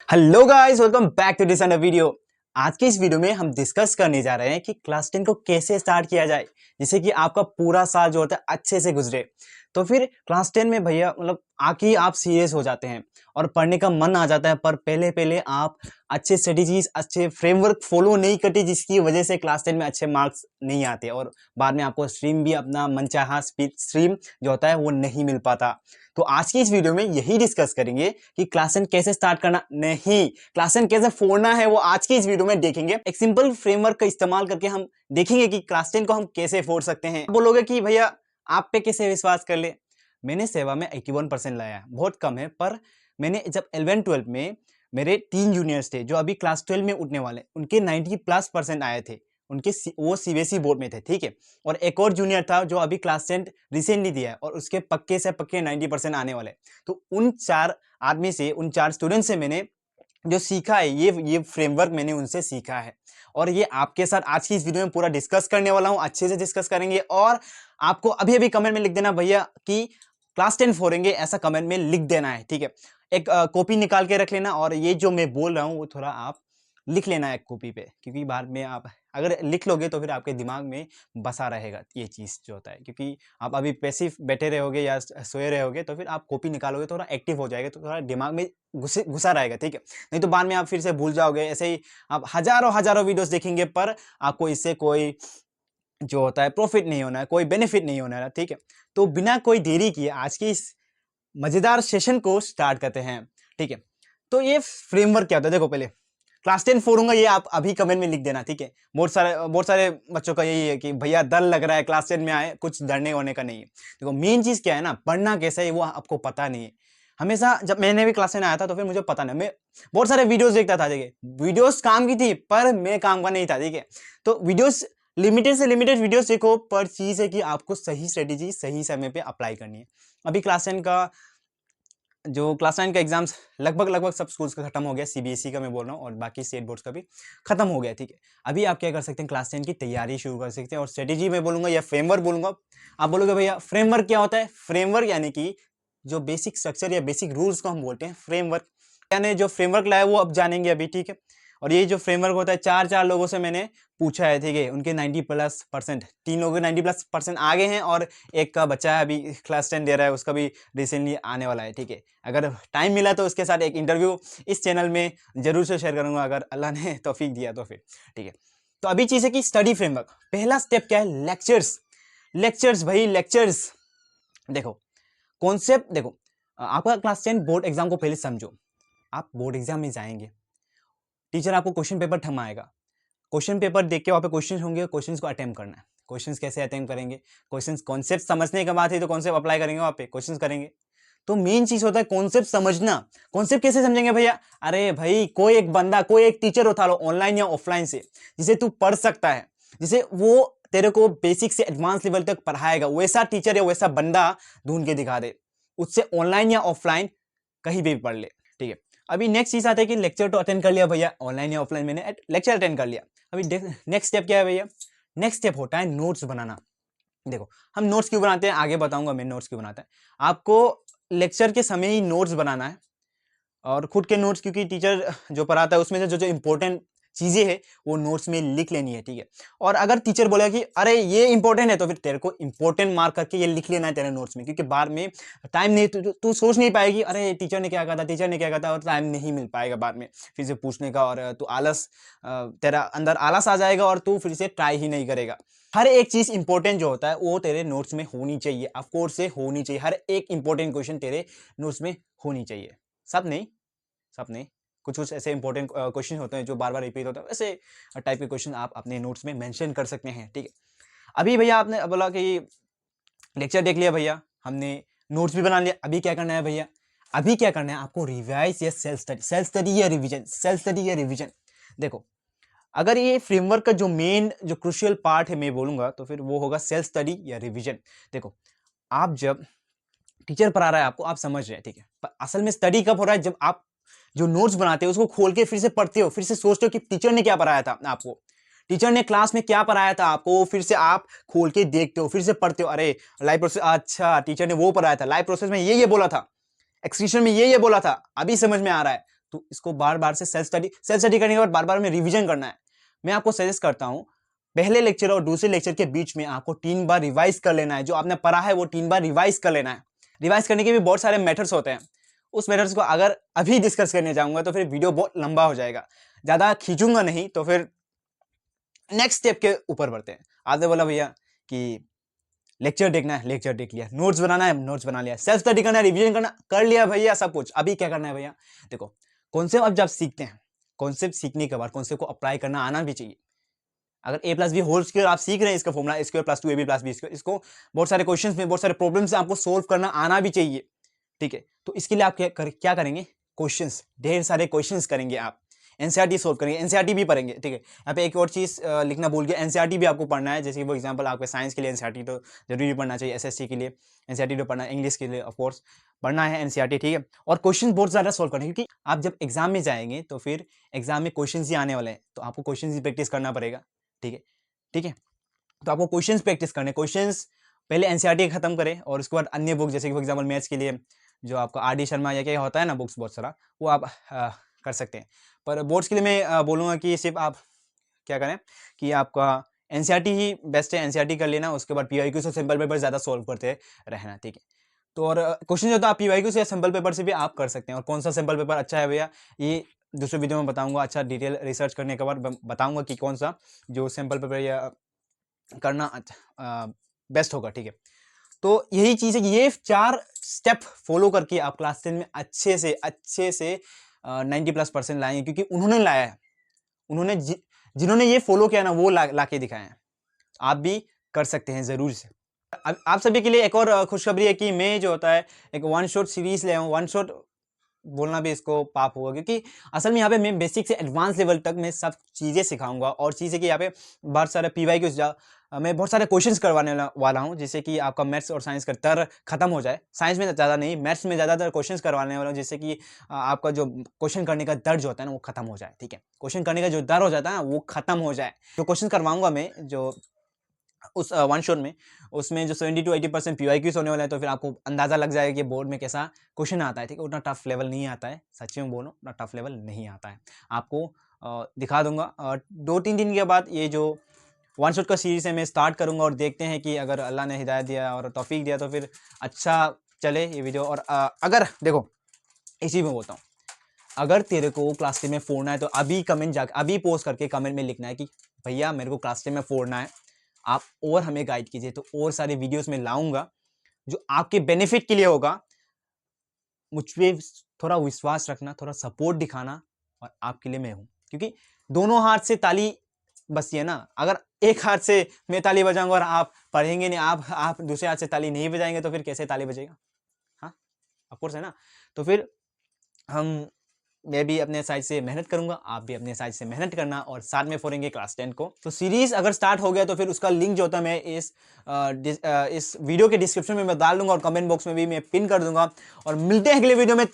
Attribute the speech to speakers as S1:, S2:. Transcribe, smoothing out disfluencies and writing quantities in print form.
S1: Hello guys, welcome back to this another video. आज की इस वीडियो में हम डिस्कस करने जा रहे हैं कि क्लास 10 को कैसे स्टार्ट किया जाए जिससे कि आपका पूरा साल जो होता है अच्छे से गुजरे। तो फिर क्लास 10 में भैया मतलब आके ही आप सीरियस हो जाते हैं और पढ़ने का मन आ जाता है, पर पहले पहले आप अच्छे स्ट्रेटेजीज अच्छे फ्रेमवर्क फॉलो नहीं करते जिसकी वजह से क्लास 10 में अच्छे मार्क्स नहीं आते और बाद में आपको स्ट्रीम भी अपना मनचाहा स्ट्रीम जो होता है वो नहीं मिल पाता। तो आज की इस वीडियो में यही डिस्कस करेंगे कि क्लास 10 कैसे स्टार्ट करना, नहीं क्लास 10 कैसे फोड़ना है, वो आज की इस वीडियो में देखेंगे। एक सिंपल फ्रेमवर्क का इस्तेमाल करके हम देखेंगे कि क्लास 10 को हम कैसे फोड़ सकते हैं। बोलोगे कि भैया आप पे कैसे विश्वास कर ले। मैंने सेवा में 81% लाया है, बहुत कम है, पर मैंने जब 11-12 में मेरे 3 जूनियर्स थे जो अभी क्लास 12 में उठने वाले, उनके 90+ % आए थे। उनके वो सीबीएसई बोर्ड में थे, ठीक है। और एक और जूनियर था जो अभी क्लास 10 रिसेंटली दिया है और उसके पक्के से पक्के 90% आने वाले। तो उन 4 आदमी से, उन 4 स्टूडेंट से मैंने जो सीखा है, ये फ्रेमवर्क मैंने उनसे सीखा है और ये आपके साथ आज की इस वीडियो में पूरा डिस्कस करने वाला हूं। अच्छे से डिस्कस करेंगे और आपको अभी अभी कमेंट में लिख देना भैया कि क्लास 10 फोड़ेंगे, ऐसा कमेंट में लिख देना है, ठीक है। एक कॉपी निकाल के रख लेना और ये जो मैं बोल रहा हूँ वो थोड़ा आप लिख लेना है एक कॉपी पे, क्योंकि बाद में आप अगर लिख लोगे तो फिर आपके दिमाग में बसा रहेगा ये चीज़ जो होता है। क्योंकि आप अभी पैसिव बैठे रहोगे या सोए रहोगे तो फिर आप कॉपी निकालोगे तो थोड़ा एक्टिव हो जाएगा, तो थोड़ा दिमाग में घुसा रहेगा, ठीक है। नहीं तो बाद में आप फिर से भूल जाओगे। ऐसे ही आप हजारों हजारों वीडियोस देखेंगे पर आपको इससे कोई जो होता है प्रॉफिट नहीं होना है, कोई बेनिफिट नहीं होना है, ठीक है। तो बिना कोई देरी किए आज की इस मजेदार सेशन को स्टार्ट करते हैं, ठीक है। तो ये फ्रेमवर्क क्या होता है, देखो पहले क्लास 10 फोड़ूंगा ये आप अभी कमेंट में लिख देना, ठीक है। बहुत सारे बच्चों का यही है कि भैया डर लग रहा है क्लास 10 में आए, कुछ डरने होने का नहीं है। देखो मेन चीज क्या है ना, पढ़ना कैसा है वो आपको पता नहीं है। हमेशा जब मैंने भी क्लास 10 आया था तो फिर मुझे पता नहीं, मैं बहुत सारे वीडियोस देखता था, ठीक है। वीडियोस काम की थी पर मैं काम का नहीं था, ठीक है। तो वीडियोस लिमिटेड से लिमिटेड वीडियोस देखो, पर चीज है कि आपको सही स्ट्रेटेजी सही समय पे अप्लाई करनी है। अभी क्लास 10 का जो क्लास 9 का एग्जाम्स लगभग सब स्कूल्स का खत्म हो गया, सीबीएसई का मैं बोल रहा हूँ और बाकी स्टेट बोर्ड्स का भी खत्म हो गया, ठीक है। अभी आप क्या कर सकते हैं, क्लास 10 की तैयारी शुरू कर सकते हैं और स्ट्रेटेजी में बोलूंगा या फ्रेमवर्क बोलूंगा। आप बोलोगे भैया फ्रेमवर्क क्या होता है? फ्रेमवर्क यानी कि जो बेसिक स्ट्रक्चर या बेसिक रूल्स को हम बोलते हैं फ्रेमवर्क। यानी जो फ्रेमवर्क लाया वो अब जानेंगे अभी, ठीक है। और ये जो फ्रेमवर्क होता है, 4 लोगों से मैंने पूछा है, ठीक है। उनके 90+%, 3 लोगों के 90+% आ गए हैं और एक का बच्चा है अभी क्लास 10 दे रहा है, उसका भी रिसेंटली आने वाला है, ठीक है। अगर टाइम मिला तो उसके साथ एक इंटरव्यू इस चैनल में जरूर से शेयर करूंगा, अगर अल्लाह ने तौफीक दिया तो फिर, ठीक है। तो अभी चीज़ है कि स्टडी फ्रेमवर्क, पहला स्टेप क्या है? लेक्चर्स। लेक्चर्स भाई, लेक्चर्स। देखो कॉन्सेप्ट, देखो आपका क्लास 10 बोर्ड एग्जाम को पहले समझो। आप बोर्ड एग्जाम में जाएंगे, टीचर आपको क्वेश्चन पेपर थमाएगा, क्वेश्चन पेपर देख के वहाँ पे क्वेश्चन होंगे, क्वेश्चंस को अटेम्प्ट करना है। क्वेश्चंस कैसे अटेम्प्ट करेंगे? क्वेश्चंस कॉन्सेप्ट समझने के बाद ही तो कॉन्सेप्ट अप्लाई करेंगे, वहाँ पे क्वेश्चंस करेंगे। तो मेन चीज होता है कॉन्सेप्ट समझना। कॉन्सेप्ट कैसे समझेंगे भैया? अरे भाई कोई एक बंदा, कोई एक टीचर उठा लो ऑनलाइन या ऑफलाइन से, जिसे तू पढ़ सकता है, जिसे वो तेरे को बेसिक से एडवांस लेवल तक पढ़ाएगा, वैसा टीचर या वैसा बंदा ढूंढ के दिखा दे। उससे ऑनलाइन या ऑफलाइन कहीं भी पढ़ ले, ठीक है। अभी नेक्स्ट चीज आता है कि लेक्चर तो अटेंड कर लिया भैया, ऑनलाइन या ऑफलाइन मैंने लेक्चर अटेंड कर लिया। अभी नेक्स्ट स्टेप क्या है भैया? नेक्स्ट स्टेप होता है नोट्स बनाना। देखो हम नोट्स क्यों बनाते हैं आगे बताऊंगा, मैं नोट्स क्यों बनाता है। आपको लेक्चर के समय ही नोट्स बनाना है और खुद के नोट्स, क्योंकि टीचर जो पढ़ाता है उसमें से जो जो इंपॉर्टेंट चीजें हैं वो नोट्स में लिख लेनी है, ठीक है। और अगर टीचर बोलेगा कि अरे ये इंपॉर्टेंट है तो फिर तेरे को इंपॉर्टेंट मार्क करके ये लिख लेना है तेरे नोट्स में, क्योंकि बाद में टाइम नहीं, तू सोच नहीं पाएगी अरे टीचर ने क्या कहा था, टीचर ने क्या कहा था, और टाइम नहीं मिल पाएगा बाद में फिर से पूछने का, और तू आलस, तेरा अंदर आलस आ जाएगा और तू फिर से ट्राई ही नहीं करेगा। हर एक चीज इंपॉर्टेंट जो होता है वो तेरे नोट्स में होनी चाहिए, ऑफकोर्स से होनी चाहिए। हर एक इंपॉर्टेंट क्वेश्चन तेरे नोट्स में होनी चाहिए। सब नहीं, सब नहीं, कुछ कुछ ऐसे इंपॉर्टेंट क्वेश्चन होते हैं जो बार बार रिपीट होता है, वैसे टाइप के क्वेश्चन आप अपने नोट्स में मेंशन कर सकते हैं, ठीक है। अभी भैया आपने बोला कि लेक्चर देख लिया भैया, हमने नोट्स भी बना लिया, अभी क्या करना है भैया? अभी क्या करना है आपको? रिवाइज या सेल्फ स्टडी, सेल्फ स्टडी या रिवीजन, सेल्फ स्टडी या रिवीजन। देखो अगर ये फ्रेमवर्क का जो मेन जो क्रुशियल पार्ट है मैं बोलूंगा तो फिर वो होगा सेल्फ स्टडी या रिवीजन। देखो आप जब टीचर पढ़ा रहा है आपको, आप समझ रहे हैं, ठीक है, पर असल में स्टडी कब हो रहा है? जब आप जो नोट्स बनाते हो उसको खोल के फिर से पढ़ते हो, फिर से सोचते हो कि टीचर ने क्या पढ़ाया था आपको, टीचर ने क्लास में क्या पढ़ाया था आपको, फिर से आप खोल के देखते हो, फिर से पढ़ते हो, अरे लाइव प्रोसेस, अच्छा टीचर ने वो पढ़ाया था, लाइव प्रोसेस में ये बोला था, एक्सक्रीशन में ये बोला था, अभी समझ में आ रहा है। तो इसको बार बार से सेल्फ स्टडी करने के बाद बार बार में रिवीजन करना है। मैं आपको सजेस्ट करता हूँ पहले लेक्चर और दूसरे लेक्चर के बीच में आपको 3 बार रिवाइज कर लेना है। जो आपने पढ़ा है वो 3 बार रिवाइज कर लेना है। रिवाइज करने के भी बहुत सारे मेथड्स होते हैं। उस मेथड्स को अगर अभी डिस्कस करने जाऊंगा तो फिर वीडियो बहुत लंबा हो जाएगा, ज्यादा खींचूंगा नहीं। तो फिर नेक्स्ट स्टेप के ऊपर बढ़ते हैं। आपने बोला भैया कि लेक्चर देखना है, लेक्चर देख लिया, नोट्स बनाना है, नोट्स बना लिया, सेल्फ स्टडी करना है, रिवीजन करना कर लिया भैया सब कुछ। अभी क्या करना है भैया, देखो कॉन्सेप्ट अब जब सीखते हैं, कॉन्सेप्ट सीखने के बाद कॉन्सेप्ट को अप्लाई करना आना भी चाहिए। अगर a plus b whole square आप सीख रहे हैं, इसका formula a square plus 2ab plus b square, इसको बहुत सारे क्वेश्चंस में, बहुत सारे प्रॉब्लम्स आपको सोल्व करना आना भी चाहिए। ठीक है, तो इसके लिए आप क्या करेंगे, क्वेश्चंस, ढेर सारे क्वेश्चंस करेंगे आप, एनसीईआरटी सोल्व करेंगे, एनसीईआरटी भी पढ़ेंगे। ठीक है, यहाँ पे एक और चीज लिखना भूल गया, एनसीईआरटी भी आपको पढ़ना है। जैसे वो एग्जांपल आपके साइंस के लिए एनसीईआरटी तो जरूरी पढ़ना चाहिए, एसएससी के लिए एनसीईआरटी तो पढ़ना है, इंग्लिश के लिए ऑफकोर्स पढ़ना है एनसीईआरटी। ठीक है, और क्वेश्चन बहुत ज्यादा सोल्व करना है, क्योंकि आप जब एग्जाम में जाएंगे तो फिर एग्जाम में क्वेश्चन ही आने वाले हैं, तो आपको क्वेश्चन ही प्रैक्टिस करना पड़ेगा। ठीक है, ठीक है, तो आपको क्वेश्चंस प्रैक्टिस करने, क्वेश्चंस पहले एनसीईआरटी खत्म करें और उसके बाद अन्य बुक, जैसे कि फॉर एग्जांपल मैथ्स के लिए जो आपका आर डी शर्मा या क्या होता है ना बुक्स बहुत सारा, वो आप कर सकते हैं। पर बोर्ड्स के लिए मैं बोलूँगा कि सिर्फ आप क्या करें कि आपका एनसीईआरटी ही बेस्ट है, एनसीईआरटी कर लेना। उसके बाद पीवाईक्यू से सिंपल पेपर ज़्यादा सोल्व करते रहना। ठीक है, तो और क्वेश्चन जो था आप पीवाईक्यू से या सिंपल पेपर से भी आप कर सकते हैं। और कौन सा सिंपल पेपर अच्छा है भैया, ये दूसरे वीडियो में बताऊंगा। अच्छा डिटेल रिसर्च करने के बाद बताऊंगा कि कौन सा जो सिंपल पेपर या करना अच्छा बेस्ट होगा। ठीक है, तो यही चीज़ है कि ये 4 स्टेप फॉलो करके आप क्लास 10 में अच्छे से 90+% लाएंगे, क्योंकि उन्होंने लाया है, उन्होंने जिन्होंने ये फॉलो किया ना वो ला के दिखाए हैं। आप भी कर सकते हैं जरूर से। अब आप सभी के लिए एक और खुशखबरी है कि मैं जो होता है एक वन शॉट सीरीज ले आऊँ। वन शॉट बोलना भी इसको पाप होगा, क्योंकि असल में यहाँ पे मैं बेसिक से एडवांस लेवल तक मैं सब चीज़ें सिखाऊंगा। और चीज़ें कि यहाँ पे बहुत सारे पीवाईक्यूज मैं बहुत सारे क्वेश्चंस करवाने वाला हूँ, जिससे कि आपका मैथ्स और साइंस का डर खत्म हो जाए। साइंस में ज़्यादा नहीं, मैथ्स में ज़्यादातर क्वेश्चंस करवाने वाला हूँ, जिससे कि आपका जो क्वेश्चन करने का डर जो होता है ना वो खत्म हो जाए। ठीक है, क्वेश्चन करने का जो डर हो जाता है ना वो खत्म हो जाए। जो क्वेश्चन करवाऊंगा मैं जो उस वन शॉट में, उसमें जो 70 to 80% पीवाईक्यूज होने वाला है, तो फिर आपको अंदाजा लग जाएगा कि बोर्ड में कैसा क्वेश्चन आता है। ठीक है, उतना टफ लेवल नहीं आता है, सच्ची में बोलो उतना टफ लेवल नहीं आता है। आपको दिखा दूंगा 2-3 दिन के बाद ये जो वन शॉट का सीरीज है मैं स्टार्ट करूंगा। और देखते हैं कि अगर अल्लाह ने हिदायत दिया और तौफीक दिया तो फिर अच्छा चले ये वीडियो। और अगर देखो इसी में बोलता हूँ, अगर तेरे को क्लास 10 में फोड़ना है तो अभी कमेंट जाकर अभी पोस्ट करके कमेंट में लिखना है कि भैया मेरे को क्लास 10 में फोड़ना है, आप और हमें गाइड कीजिए। तो और सारे वीडियोस में लाऊंगा जो आपके बेनिफिट के लिए होगा। मुझ पे थोड़ा विश्वास रखना, थोड़ा सपोर्ट दिखाना, और आपके लिए मैं हूं। क्योंकि दोनों हाथ से ताली बजती है ना। अगर एक हाथ से मैं ताली बजाऊंगा और आप पढ़ेंगे नहीं, आप दूसरे हाथ से ताली नहीं बजाएंगे तो फिर कैसे ताली बजेगा? हाँ, ऑफ कोर्स है ना। तो फिर मैं भी अपने साइड से मेहनत करूंगा, आप भी अपने साइड से मेहनत करना, और साथ में फोड़ेंगे क्लास 10 को। तो सीरीज अगर स्टार्ट हो गया तो फिर उसका लिंक जो होता है मैं इस वीडियो के डिस्क्रिप्शन में मैं डाल दूंगा और कमेंट बॉक्स में भी मैं पिन कर दूंगा। और मिलते हैं अगले वीडियो में।